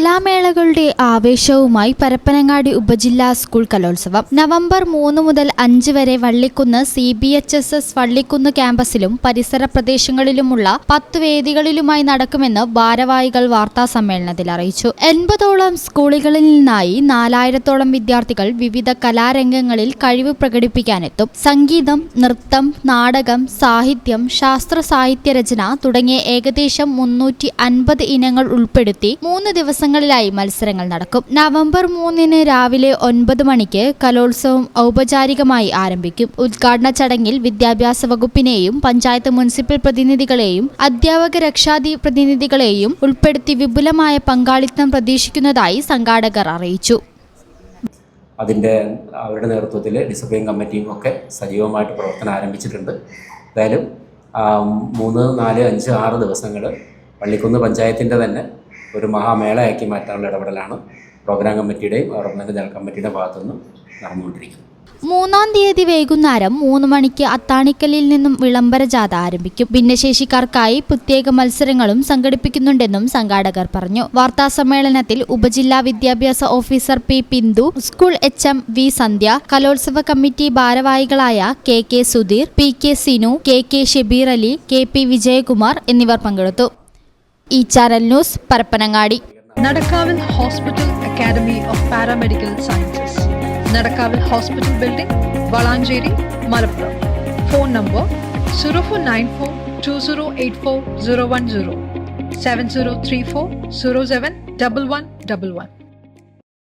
കലാമേളകളുടെ ആവേശവുമായി പരപ്പനങ്ങാടി ഉപജില്ലാ സ്കൂൾ കലോത്സവം നവംബർ 3 മുതൽ 5 വരെ വള്ളിക്കുന്ന് CBHSS വള്ളിക്കുന്ന് ക്യാമ്പസിലും പരിസര പ്രദേശങ്ങളിലുമുള്ള 10 വേദികളിലുമായി നടക്കുമെന്ന് ഭാരവാഹികൾ വാർത്താസമ്മേളനത്തിൽ അറിയിച്ചു. 80ഓളം സ്കൂളുകളിൽ നിന്നായി 4000ഓളം വിദ്യാർത്ഥികൾ വിവിധ കലാരംഗങ്ങളിൽ കഴിവ് പ്രകടിപ്പിക്കാനെത്തും. സംഗീതം, നൃത്തം, നാടകം, സാഹിത്യം, ശാസ്ത്ര സാഹിത്യ രചന തുടങ്ങിയ ഏകദേശം 350 ഇനങ്ങൾ ഉൾപ്പെടുത്തി 3 ദിവസങ്ങളിലായി മത്സരങ്ങൾ നടക്കും. നവംബർ 3 രാവിലെ 9 മണിക്ക് കലോത്സവം ഔപചാരികമായി ആരംഭിക്കും. ഉദ്ഘാടന ചടങ്ങിൽ വിദ്യാഭ്യാസ വകുപ്പിനെയും പഞ്ചായത്ത് മുനിസിപ്പൽ പ്രതിനിധികളെയും അധ്യാപക രക്ഷാധി പ്രതിനിധികളെയും ഉൾപ്പെടുത്തി വിപുലമായ പങ്കാളിത്തം പ്രതീക്ഷിക്കുന്നതായി സംഘാടകർ അറിയിച്ചു. അവരുടെ നേതൃത്വത്തിൽ ഡിസിപ്ലിൻ കമ്മിറ്റിയും ഒക്കെ സജീവമായിട്ട് പ്രവർത്തനം ആരംഭിച്ചിട്ടുണ്ട്. എന്തായാലും 3, 4, 5, 6 ദിവസങ്ങൾ വള്ളിക്കുന്ന് പഞ്ചായത്തിൻ്റെ തന്നെ ഒരു മഹാമേളയാക്കി മാറ്റാനുള്ള ഇടപെടലാണ് പ്രോഗ്രാം കമ്മിറ്റിയുടെയും ഓർഗനൈസിംഗ് ജനറൽ കമ്മിറ്റിയുടെ ഭാഗത്തുനിന്നും നടന്നുകൊണ്ടിരിക്കുന്നത്. 3-ാം തീയതി വൈകുന്നേരം 3 മണിക്ക് അത്താണിക്കലിൽ നിന്നും വിളംബര ജാഥ ആരംഭിക്കും. ഭിന്നശേഷിക്കാർക്കായി പ്രത്യേക മത്സരങ്ങളും സംഘടിപ്പിക്കുന്നുണ്ടെന്നും സംഘാടകർ പറഞ്ഞു. വാർത്താ സമ്മേളനത്തിൽ ഉപജില്ലാ വിദ്യാഭ്യാസ officer P. Bindu, school HM V. സന്ധ്യ, കലോത്സവ കമ്മിറ്റി ഭാരവാഹികളായ KK Sudheer, PK Sinu, KK Shabeer Ali, KP Vijayakumar എന്നിവർ പങ്കെടുത്തു. ഈ ചാനൽ ന്യൂസ് പരപ്പനങ്ങാടി. നടക്കാവിൽ hospital academy of paramedical sciences, നടക്കാവിൽ hospital building, Valanchery, Malappuram. Phone number 04942084 010 7034 071111.